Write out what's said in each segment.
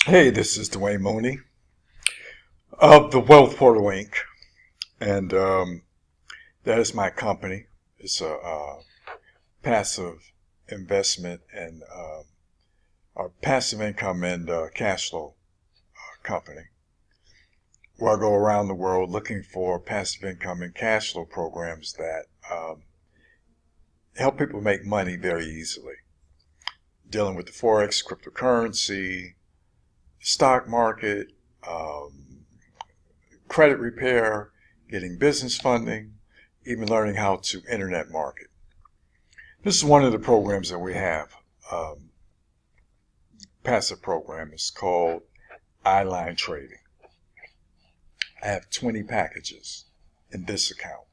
Hey, this is Dwayne Mooney of the Wealth Portal Inc. And that is my company. It's a passive investment and a passive income and cash flow company where I go around the world looking for passive income and cash flow programs that help people make money very easily. Dealing with the Forex, cryptocurrency, stock market, credit repair, getting business funding, even learning how to internet market. This is one of the programs that we have. Passive program is called iLine Trading. I have 20 packages in this account.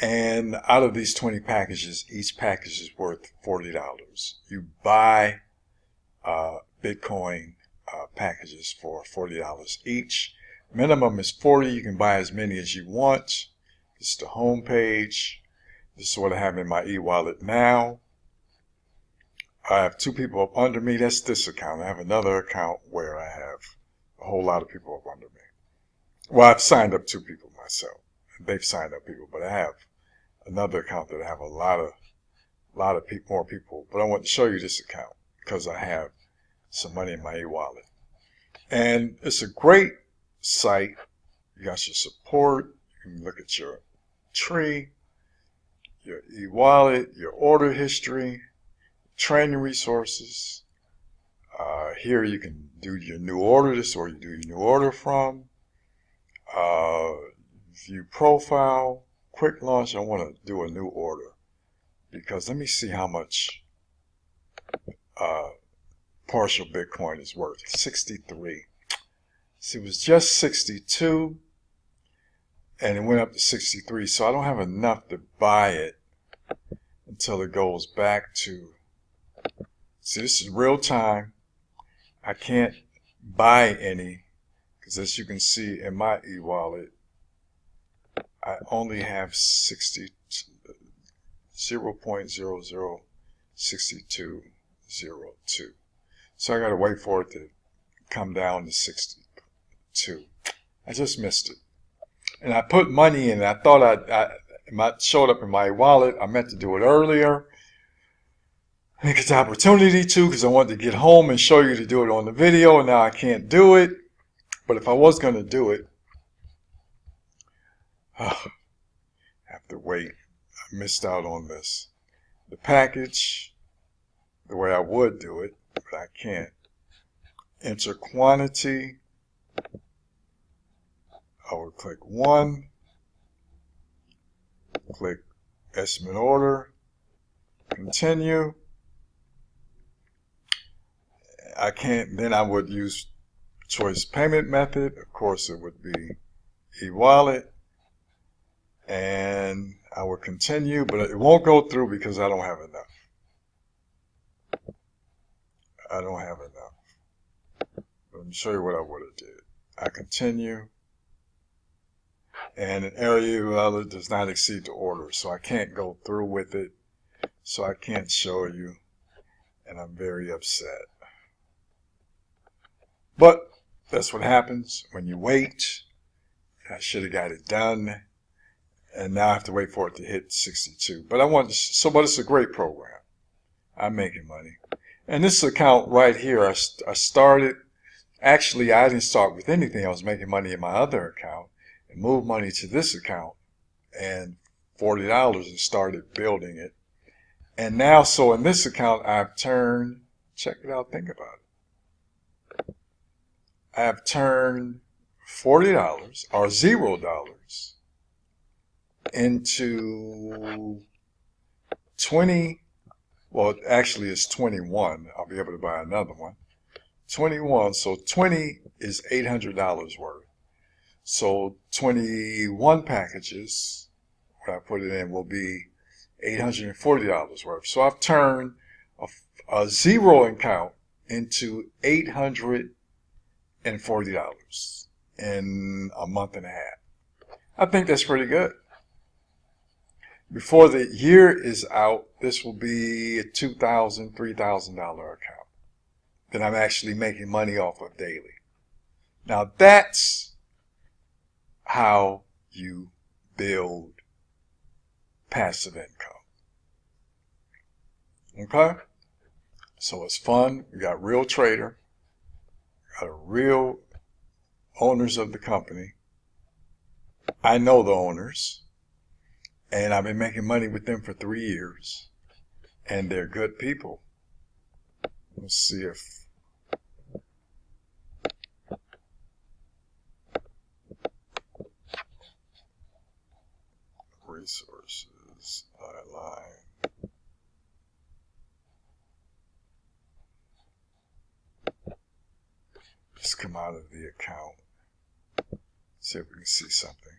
And out of these 20 packages, each package is worth $40. You buy Bitcoin packages for $40 each. Minimum is 40. You can buy as many as you want. This is the home page. This is what I have in my e-wallet now. I have two people up under me. That's this account. I have another account where I have a whole lot of people up under me. Well, I've signed up two people myself. They've signed up people, but I have another account that I have a lot of more people. But I want to show you this account because I have some money in my e-wallet. And it's a great site. You got your support. You can look at your tree, your e-wallet, your order history, training resources. Here you can do your new order. This is where you do your new order from. View profile, quick launch. I want to do a new order because let me see how much partial Bitcoin is worth. 63. See, it was just 62 and it went up to 63. So I don't have enough to buy it until it goes back to, see, this is real time. I can't buy any because as you can see in my e-wallet, I only have 0.006202. So I got to wait for it to come down to 62. I just missed it. And I put money in. I thought it showed up in my wallet. I meant to do it earlier. I think it's an opportunity to because I wanted to get home and show you to do it on the video. And now I can't do it. But if I was going to do it, I have to wait. I missed out on this. The package, the way I would do it, but I can't. Enter quantity. I would click 1. Click estimate order. Continue. I can't, then I would use choice payment method. Of course, it would be e-wallet. And I will continue, but it won't go through because I don't have enough. I don't have enough. Let me show you what I would have did. I continue. And an area value does not exceed the order, so I can't go through with it. So I can't show you. And I'm very upset. But that's what happens when you wait. I should have got it done. And now I have to wait for it to hit 62. But but it's a great program. I'm making money. And this account right here, I started, actually I didn't start with anything. I was making money in my other account and moved money to this account and $40 and started building it. And now, so in this account, I've turned, check it out, think about it. I've turned $40 or $0 into 20, well, actually it's 21. I'll be able to buy another one. 21, so 20 is $800 worth. So 21 packages, when I put it in, will be $840 worth. So I've turned a zero account into $840 in a month and a half. I think that's pretty good. Before the year is out, this will be a $2,000, $3,000 account. that I'm actually making money off of daily. Now that's how you build passive income. Okay? So it's fun. We got real trader, got a real owners of the company. I know the owners, and I've been making money with them for 3 years, and they're good people. Let's see if resources align. Just come out of the account. See if we can see something.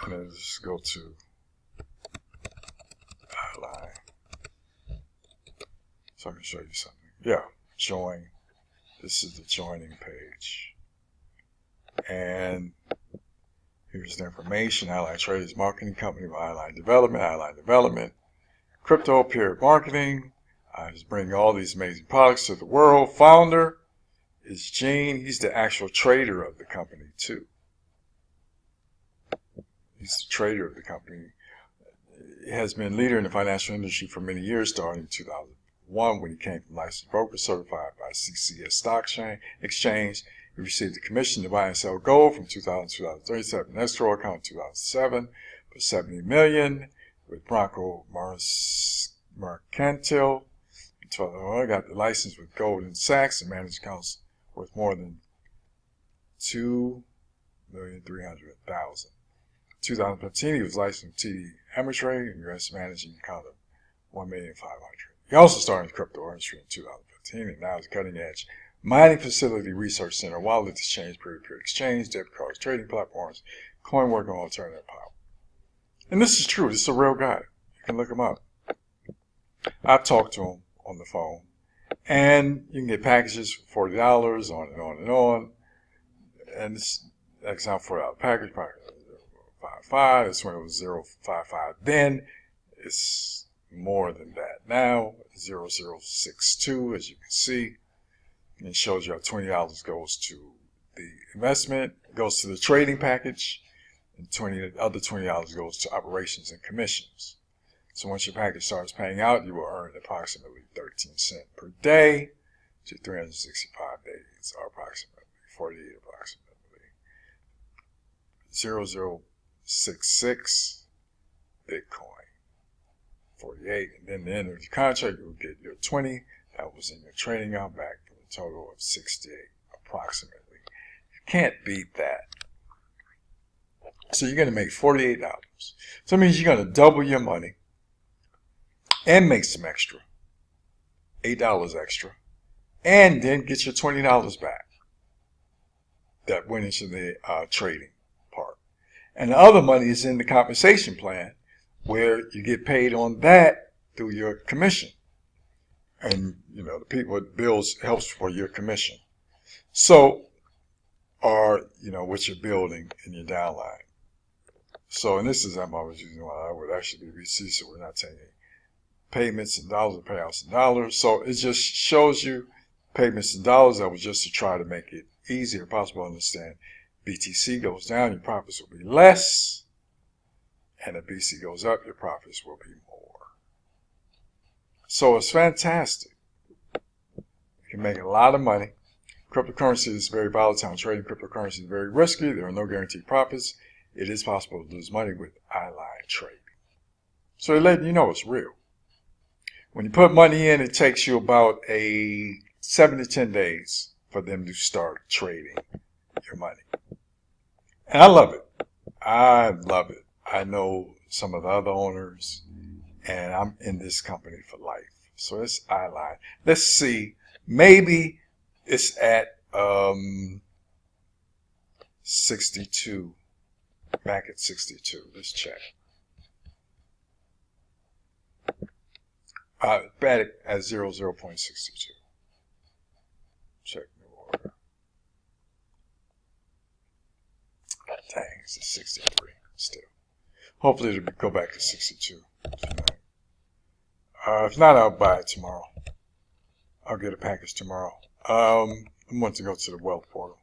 And then just go to Align. So I can show you something. Yeah, join. This is the joining page. And here's the information. Align Traders Marketing Company by Align Development. Crypto Period Marketing. I just bring all these amazing products to the world. Founder is Gene. He's the actual trader of the company too. He's the trader of the company. He has been leader in the financial industry for many years, starting in 2001 when he came from licensed broker certified by CCS Stock Exchange. He received a commission to buy and sell gold from 2000 to 2037 escrow account in 2007 for $70 million with Bronco Mercantile. I got the license with Goldman Sachs and managed accounts worth more than $2,300,000. 2015, he was licensed with TD Ameritrade and U.S. managing account of $1,500,000. He also started in the crypto industry in 2015 and now is cutting edge mining facility, research center, wallet exchange, peer-to-peer exchange, debit cards, trading platforms, coin work, and alternative power. And this is true. This is a real guy. You can look him up. I've talked to him on the phone. And you can get packages for $40, on and on and on. And this example $40 package, 55. This one was 055. Then it's more than that. Now 0062, as you can see. And it shows you how $20 goes to the investment, goes to the trading package, and other $20 goes to operations and commissions. So once your package starts paying out, you will earn approximately 13 cents per day to 365 days, or approximately 48 approximately. 0066 Bitcoin, 48, and then the end of the contract, you will get your 20 that was in your trading account back for a total of 68 approximately. You can't beat that. So you're going to make $48. So that means you're going to double your money and make some extra, $8 extra, and then get your $20 back that went into the trading part. And the other money is in the compensation plan where you get paid on that through your commission. And, you know, the people it bills helps for your commission. So, or, you know, what you're building in your downline. So, and this is, I'm always using what actually be VC, so we're not taking payments in dollars or payouts in dollars. So it just shows you payments in dollars. That was just to try to make it easier possible to understand. BTC goes down, your profits will be less. And if BC goes up, your profits will be more. So it's fantastic. You can make a lot of money. Cryptocurrency is very volatile. Trading cryptocurrency is very risky. There are no guaranteed profits. It is possible to lose money with Align trading. So they're letting you know it's real. When you put money in, it takes you about 7 to 10 days for them to start trading your money. And I love it. I love it. I know some of the other owners, and I'm in this company for life. So it's Align. Let's see. Maybe it's at 62. Back at 62. Let's check. Back at 0.62. Check new order. Dang, it's at 63 still. Hopefully it'll go back to 62 tonight. If not, I'll buy it tomorrow. I'll get a package tomorrow. I want to go to the wealth portal.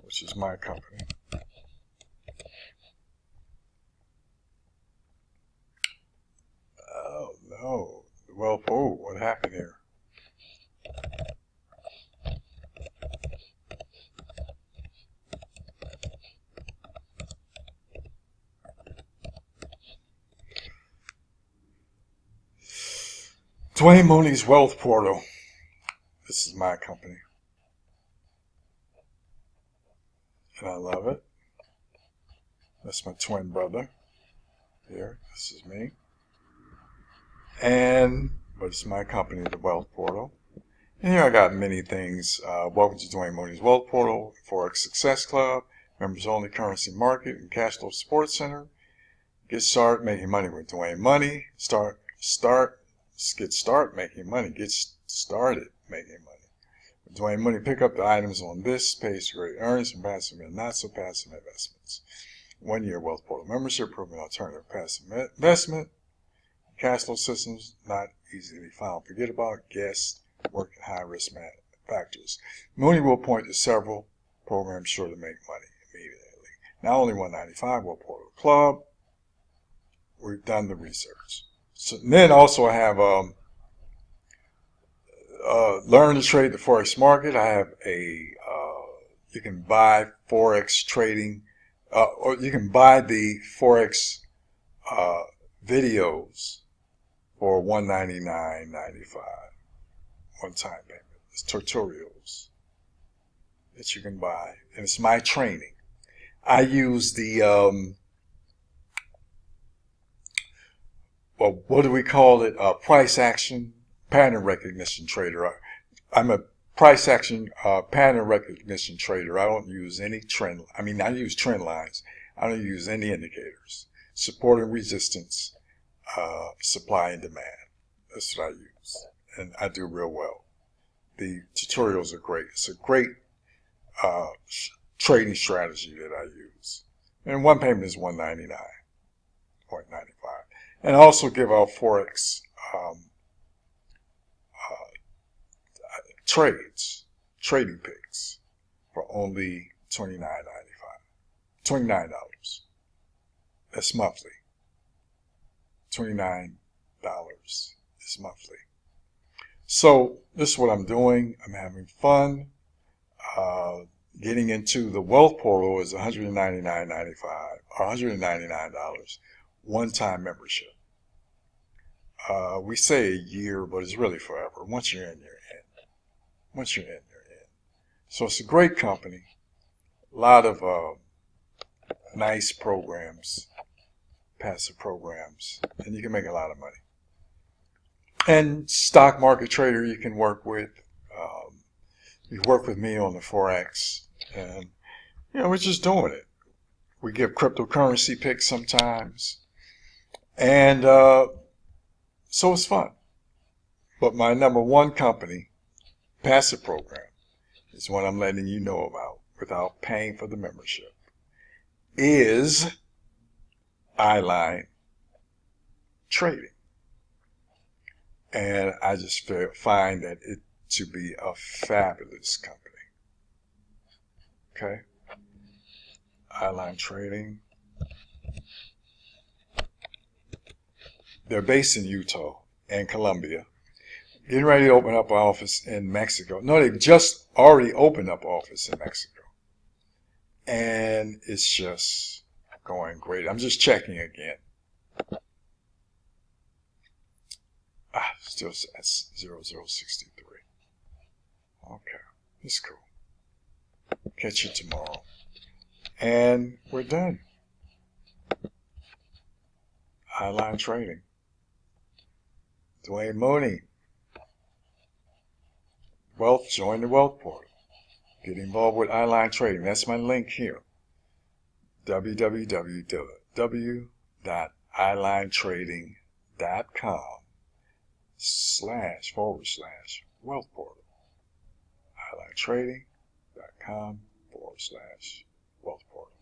Which is my company. Oh no. The wealth, oh, what happened here? Dwayne Mooney's Wealth Portal. This is my company. And I love it. That's my twin brother. Here, this is me. But it's my company, the Wealth Portal. And here I got many things. Welcome to Dwayne Mooney's Wealth Portal, Forex Success Club, Members Only Currency Market, and Cash Flow Sports Center. Get started making money with Dwayne Money. Get started making money. With Dwayne Money, pick up the items on this page to great earnings from passive and not so passive investments. 1 year Wealth Portal membership, proven alternative passive investment. Cash flow systems not easily found. Forget about guests, work in high risk factors. Mooney will point to several programs sure to make money immediately. Not only 195 Wealth Portal Club. We've done the research. So then also I have learn to trade the Forex market. I have you can buy Forex trading, or you can buy the Forex videos for $199.95 one-time payment. It's tutorials that you can buy, and it's my training. I use the well, what do we call it? Price action pattern recognition trader. I'm a price action pattern recognition trader. I don't use any trend. I use trend lines. I don't use any indicators. Support and resistance, supply and demand. That's what I use, and I do real well. The tutorials are great. It's a great trading strategy that I use. And one payment is $199.95. And I also give out Forex trading picks for only $29. That's monthly. $29 is monthly. So this is what I'm doing. I'm having fun. Getting into the Wealth Portal is $199.95 or $199 one-time membership. We say a year, but it's really forever. Once you're in, you're in. Once you're in, you're in. So it's a great company. A lot of nice programs, passive programs, and you can make a lot of money. And stock market trader you can work with. You work with me on the Forex, and we're just doing it. We give cryptocurrency picks sometimes, and so it's fun. But my number one company, passive program, is what I'm letting you know about without paying for the membership, is Eyeline Trading. And I just find that it to be a fabulous company. Okay? Eyeline Trading. They're based in Utah and Colombia. Getting ready to open up an office in Mexico. No, they've just already opened up an office in Mexico. And it's just going great. I'm just checking again. Still at 0063. Okay, it's cool. Catch you tomorrow. And we're done. Eyeline Trading. Dwayne Mooney. Wealth, join the Wealth Portal. Get involved with Eyeline Trading. That's my link here. www.eyelinetrading.com//Wealth Portal. EyelineTrading.com/. /wealth portal.